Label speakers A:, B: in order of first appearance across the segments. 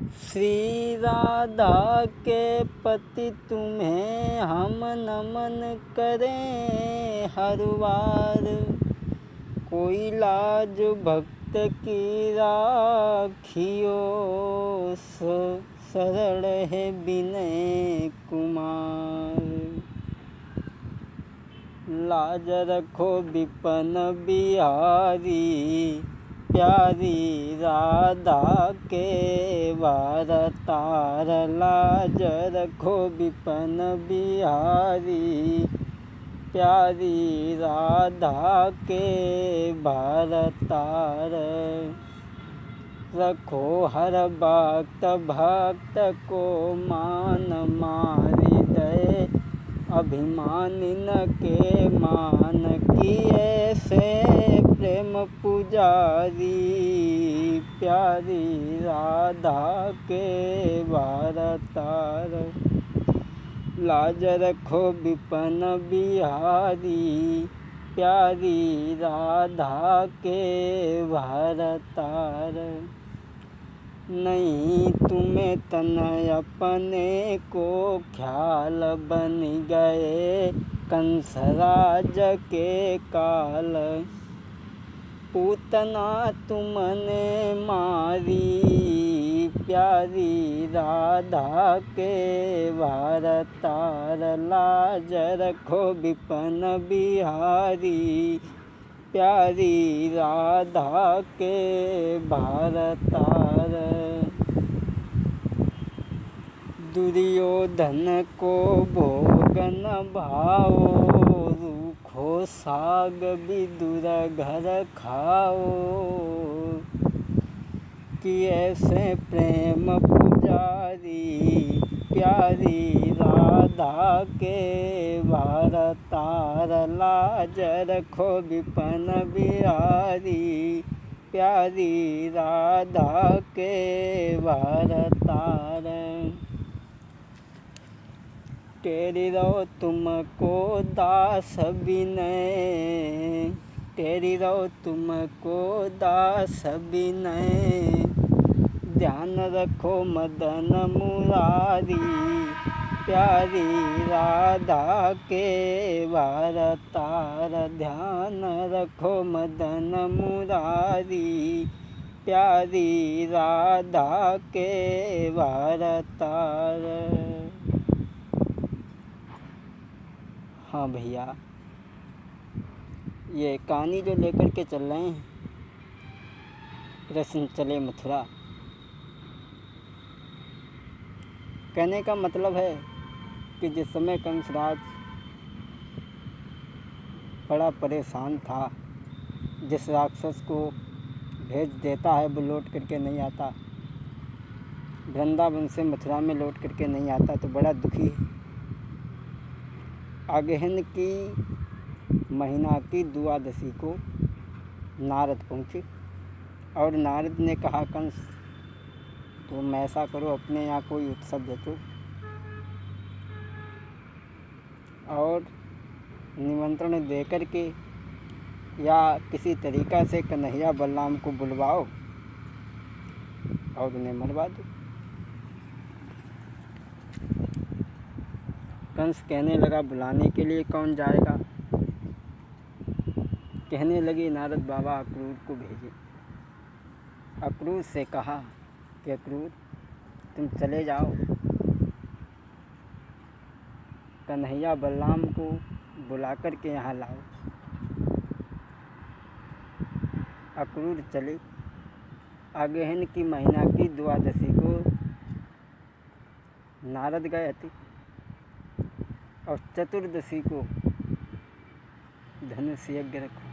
A: श्री राधा के पति तुम्हें हम नमन करें हर बार। कोई लाज भक्त की राखियो, सरल है विनय कुमार। लाज रखो विपन बिहारी, प्यारी राधा के वारतार। लाज रखो विपन बिहारी, प्यारी राधा के वारतार। रखो हर भक्त भक्त को मान मारी दे, अभिमानिन के मान किए से प्रेम पुजारी। प्यारी राधा के वारतार। लाज रखो विपन बिहारी, प्यारी राधा के वारतार। नहीं तुम्हें तन अपने को ख्याल बन गए, कंसराज के काल। पूतना तुमने मारी, प्यारी राधा के वारतार। लाज रखो विपन बिहारी, प्यारी राधा के वारतार। दुर्योधन को भोगन भाओ, रूखो साग विदुर घर खाओ। कि ऐसे प्रेम पुजारी, प्यारी राधा के वारतार। लाज रखो विपन बिहारी, प्यारी राधा के वारतार। तेरी रो तुमको दास विनय, तेरी रो तुमको दास विनय। ध्यान रखो मदन मुरारी, प्यारी राधा के वारतार। ध्यान रखो मदन मुरारी, प्यारी राधा के वारतार। हाँ भैया, ये कहानी जो लेकर के चल रहे हैं, कृष्ण चले मथुरा। कहने का मतलब है कि जिस समय कंसराज बड़ा परेशान था, जिस राक्षस को भेज देता है वो लौट करके नहीं आता, वृंदावन से मथुरा में लौट करके नहीं आता, तो बड़ा दुखी है। अगहन की महीना की द्वादशी को नारद पहुँचे और नारद ने कहा, कंस तुम ऐसा करो, अपने यहाँ कोई उत्सव रचो और निमंत्रण दे कर के या किसी तरीक़ा से कन्हैया बलराम को बुलवाओ और उन्हें मरवा दो। कंस कहने लगा, बुलाने के लिए कौन जाएगा। कहने लगे, नारद बाबा अक्रूर को भेजे। अक्रूर से कहा कि अक्रूर तुम चले जाओ, कन्हैया बलराम को बुला कर के यहाँ लाओ। अक्रूर चले। अगहन की महीना की द्वादशी को नारद गए थे और चतुर्दशी को धनुष यज्ञ रखो।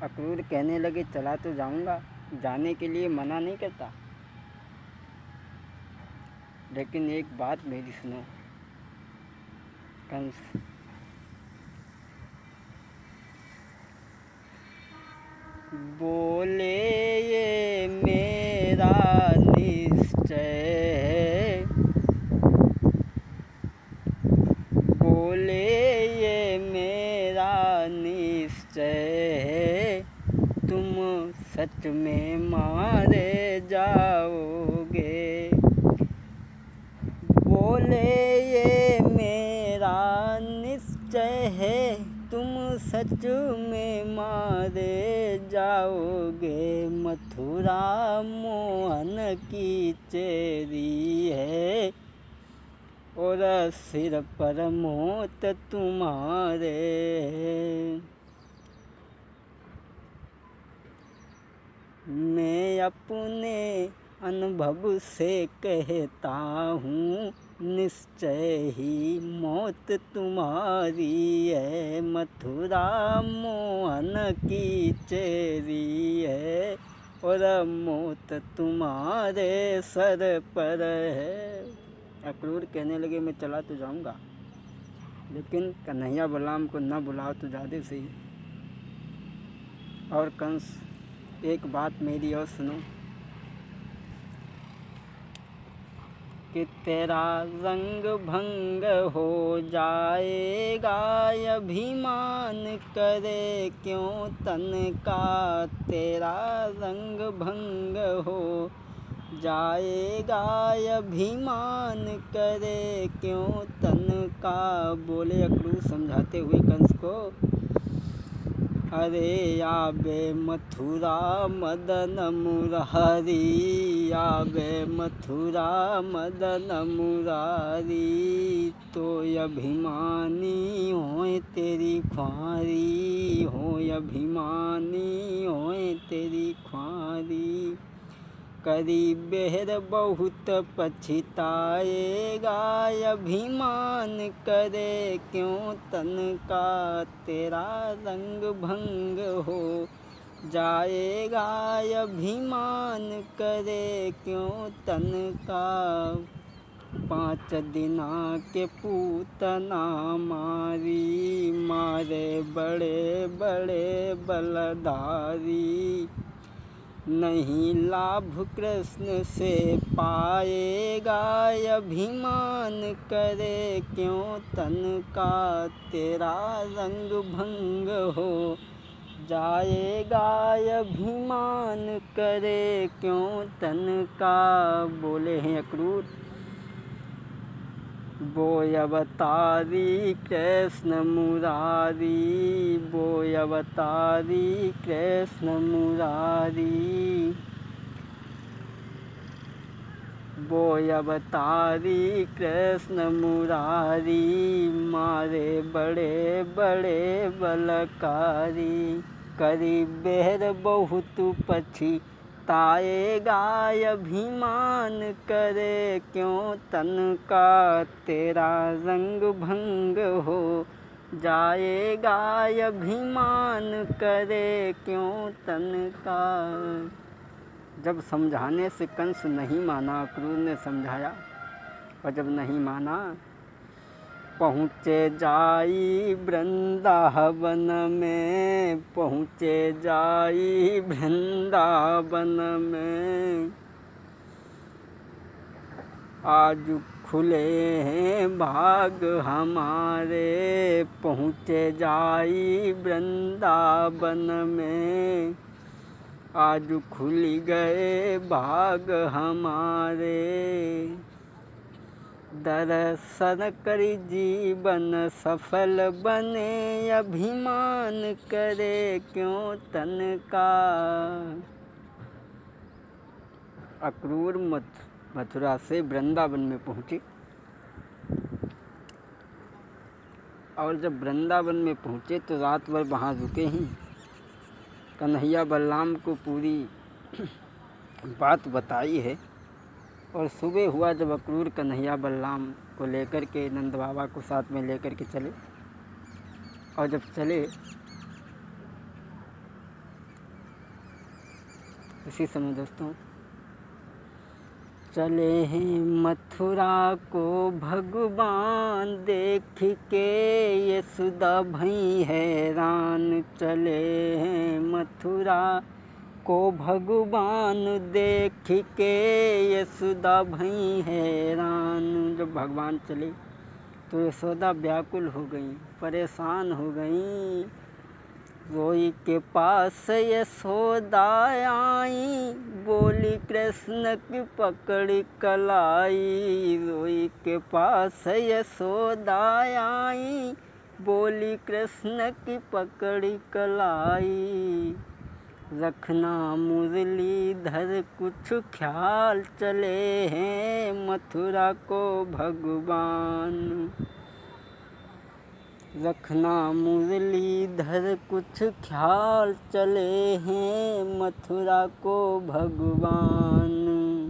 A: अक्रूर कहने लगे, चला तो जाऊंगा, जाने के लिए मना नहीं करता, लेकिन एक बात मेरी सुनो। कंस बोले, ये मेरा निश्चय है, बोले ये मेरा निश्चय है, तुम सच में मारे जाओगे। बोले ये मेरा निश्चय है, तुम सच में मारे जाओगे। मथुरा मोहन की चेरी है और सिर पर मौत तुम्हारे। मैं अपने अनुभव से कहता हूँ, निश्चय ही मौत तुम्हारी है। मथुरा मोहन की चेरी है और मौत तुम्हारे सर पर है। अक्रूर कहने लगे मैं चला तो जाऊंगा, लेकिन कन्हैया बलराम को न बुलाओ तो ज़्यादा सही। और कंस एक बात मेरी और सुनो कि तेरा रंग भंग हो जाएगा, अभिमान करे क्यों तन का। तेरा रंग भंग हो जाएगा, अभिमान करे क्यों तन का। बोले अक्रूर समझाते हुए कंस को, अरे आबे मथुरा मदन मुरारी, आबे मथुरा मदन मुरारी। तो अभिमानी होए तेरी ख्वारी, हो अभिमानी होए तेरी ख्वारी। करी बेहर बहुत पछताएगा, अभिमान करे क्यों तन का। तेरा रंग भंग हो जाएगा, अभिमान करे क्यों तन का। 5 दिना के पूतना मारी, मारे बड़े बड़े बलधारी। नहीं लाभ कृष्ण से पाएगा, अभिमान करे क्यों तन का। तेरा रंग भंग हो जाएगा, अभिमान करे क्यों तन का। बोले हैं अक्रूर, बोय अवतारी कृष्ण मुरारी, बोय अवतारी कृष्ण मुरारी। बोय अवतारी कृष्ण मुरारी, मारे बड़े बड़े बलकारी। करी बेहर बहुत पछताएगा, अभिमान करे क्यों तन का। तेरा रंग भंग हो जाएगा, अभिमान करे क्यों तन का। जब समझाने से कंस नहीं माना, अक्रूर ने समझाया और जब नहीं माना, पहुँचे जाई वृंदावन में, पहुँचे जाई वृंदावन में। आज खुले हैं भाग हमारे, पहुँचे जाई वृंदावन में। आज खुल गए भाग हमारे, दर्शन कर जीवन सफल बने, अभिमान करे क्यों तन का। अक्रूर मथुरा से वृंदावन में पहुँचे और जब वृंदावन में पहुँचे तो रात भर वहाँ रुके ही। कन्हैया बलराम को पूरी बात बताई है और सुबह हुआ जब अक्रूर कन्हैया बलराम को लेकर के नंद बाबा को साथ में लेकर के चले और जब चले इसी समय दोस्तों चले हैं मथुरा को भगवान, देख के यशोदा भई हैरान। चले हैं मथुरा को भगवान, देख के यशोदा भई हैरान। जब भगवान चले तो यशोदा व्याकुल हो गई, परेशान हो गई। रोई के पास यशोदा आई, बोली कृष्ण की पकड़ी कलाई। रोई के पास यशोदा आई, बोली कृष्ण की पकड़ी कलाई। रखना मुरलीधर कुछ ख्याल, चले हैं मथुरा को भगवान। रखना मुरलीधर कुछ ख्याल, चले हैं मथुरा को भगवान।